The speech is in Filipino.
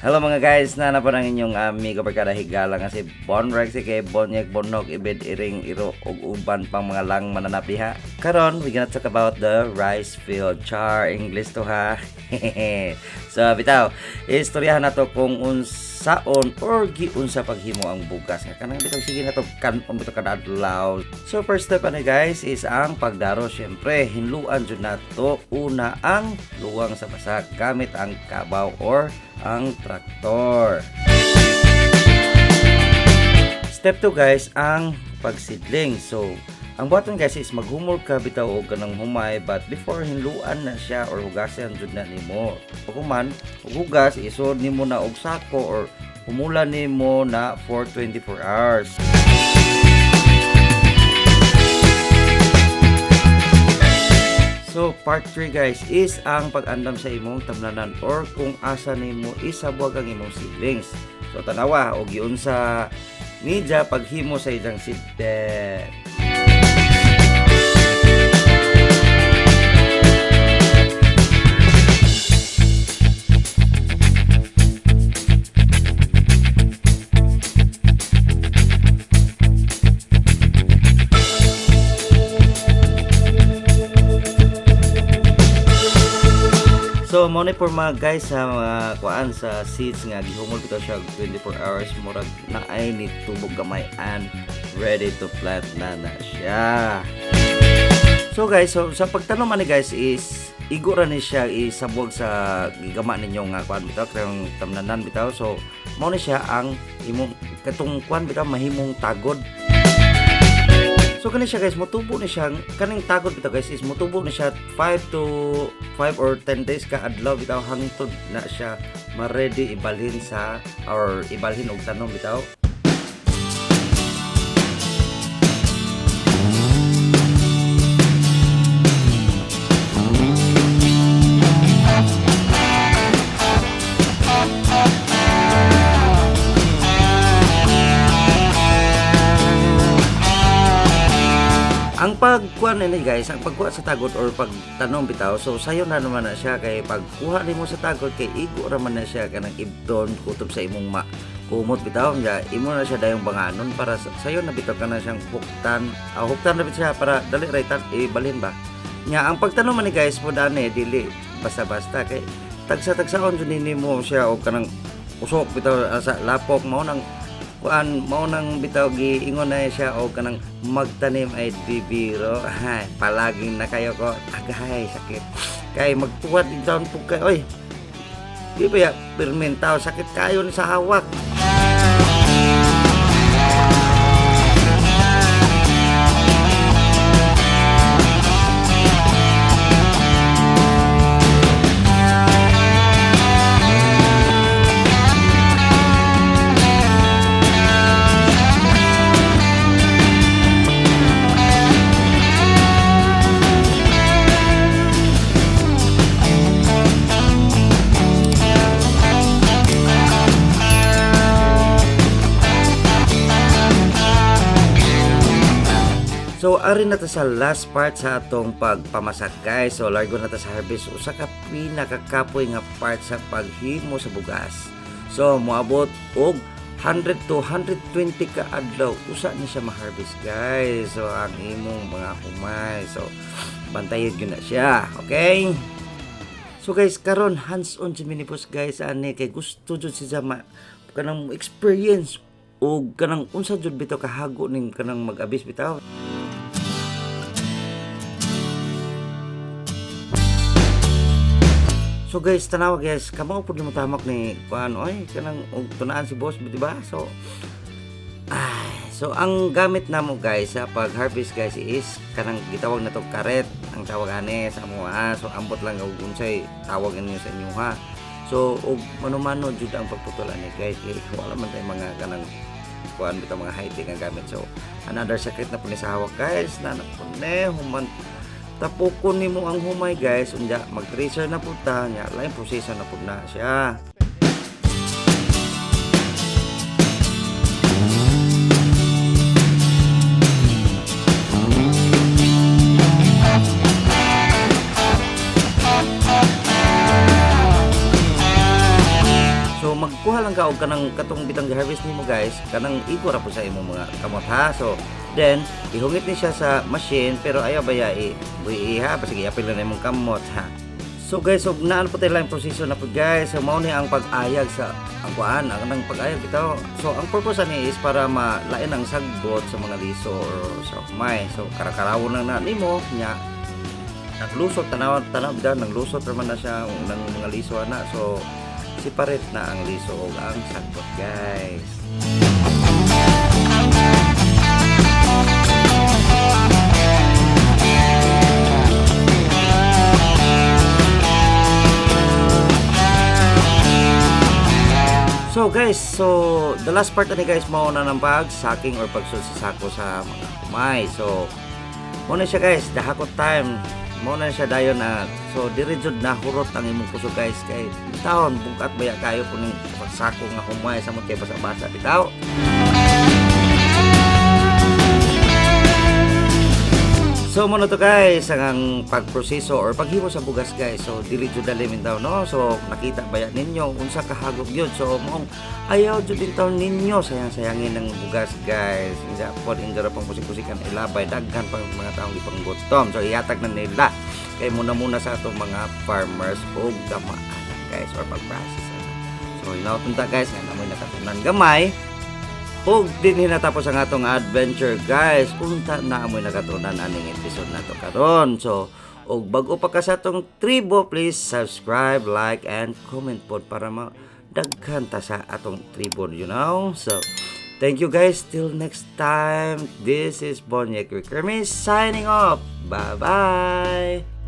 Hello mga guys, na po ng inyong amigo barkada higala nga si Bon Rex kay Bonyek Bonok ibid iring iro og uban pang mga lang mananapiha. Karon we gonna talk about the rice field. Char English to ha. So bitaw, istoryahan nato kung unsaon or giunsa paghimo ang bugas nga kanang bitaw sige nato kan pambuto kada adlaw. So first step ani guys is ang pagdaro. Syempre hinluan jud nato una ang luwang sa basa gamit ang kabaw or ang traktor. Step 2 guys, ang pagsidling. So, ang button guys is maghumol ka bitaw og kanang humay, but before hinluan na siya or hugasan jud na nimo. Pagkuman, hugas isod nimo na og sako or humulan nimo na for 24 hours. So part 3 guys is ang pag-andam sa imong tamlanan or kung asa nimo isabwag ang imong seedlings. So tanawa og giun sa media paghimo sa iyang seedbed. So mo ni for mga guys sa mga kuan sa seeds nga gihumol bitaw siya 24 hours murag naay ni tubog gamay and ready to plant na siya. So guys, so sa pagtanom ani guys is igo ra ni siya isabwag sa gigama ninyo nga kuan bitaw kang tamnanan bitaw. So mo ni siya ang imong katong kuan bitaw mahimong tagod. So kani siya guys, motubo ni siya kaning tagod bitaw guys is motubo ni siya 5 or 10 days ka adlaw bitaw hangtod na siya ma-ready ibalhin sa or ibalhin og tanom bitaw. Ang pagkuha ni guys, ang pagkuha sa tagod or pagtanom bitaw, so sayo na naman na siya kay pagkuha nimo sa tagod kay igo ra man na siya kanang ibton kutob sa imong kumot bitaw nya imo na siya dayong banganon para sayo na bitaw kana siyang huktan. Huktan na bitaw siya para dali ra ibalhin ba. Nya ang pagtanom man ni guys mo dani dili basta-basta kay tagsa-tagsaon jud nimo siya og kanang usok bitaw sa lapok mao nang kuan mao nang bitaw giingon na siya o kanang magtanim ay bibiro. Ay, palaging na kayo ko agay sakit kay magtuwad down po kay oy di ba ya permentaw sakit kayo ni sa hawak. So ari na ta sa last part sa atong pagpamasak guys. So largo na ta sa harvest. Usa ka pinakakapoy nga part sa paghimo sa bugas. So moabot og 100 to 120 ka adlaw usa ni siya ma-harvest guys. So ang imong mga humay. So bantayan gyud na siya. Okay? So guys, karon hands-on si Minibus guys ani kay gusto jud si Zama kanang experience og kanang unsa jud bitaw kahago ning kanang mag-abis bitaw. So guys, tanawa guys, kamo pud mo tamak ni kuan oy kanang tunaan si boss di ba? So so ang gamit namo guys sa pag-harvest guys is kanang gitawag na to karet ang tawag ani sa amoa. So ambot lang og unsay tawag ninyo sa inyo ha. So og mano-mano jud ang pagputulan ni guys kay wala man tay mga kanang kuan bitaw mga high-tech nga gamit. So another secret na po ni sa hawak guys na napune human tapokon nimo ang humay guys unya mag-tracer na pud ta nya lain proseso na pud na siya. magkuha lang ka og kanang katong bitang harvest nimo guys, kanang igo ra po sa imong mga kamot ha. So then ihungit ni siya sa machine pero ayaw baya buhi ha, sige apil na imong kamot ha. So guys, so naan po tayo lang proseso na po guys. So mao ni ang pag-ayag sa ang kuan, ang pag-ayag bitaw. So ang purpose ani is para malain ang sagbot sa mga liso or sa humay. So karakarawon lang na nimo nya naglusot tanaw bitaw naglusot naman na siya ng mga liso ana. So separate na ang liso ug ang sagbot guys. So guys, so the last part ni guys mao na ng pag-sacking or pagsul sa sako sa mga kumay. So mo na siya guys, dahakot time. Mo na siya dayon na so diri jud na hurot ang imong puso guys kay taon bukat baya kayo kuning pagsako nga kumay sa mo kay basa-basa bitaw. So mo na to guys ang pagproseso or paghimo sa bugas guys. So dili jud dali min daw no. So nakita baya ninyo unsa kahagop gyud. So mong ayaw jud din taon ninyo sayang-sayangin ng bugas guys. Hindi pod indra pang musik-musikan ilabay daghan pang mga taong gipanggutom. So ihatag na nila kay muna sa atong mga farmers og gamaan guys or pag-process. So inautun ta guys nga namoy nakatunan gamay. Og din hinatapos ang atong adventure guys. Unta na amoy nakatunan aning episode nato karon. So og bag-o pa ka sa atong tribo, please subscribe, like and comment pod para madaghan ta sa atong tribo, you know. So thank you guys, till next time. This is Bonyek Kermis signing off. Bye bye.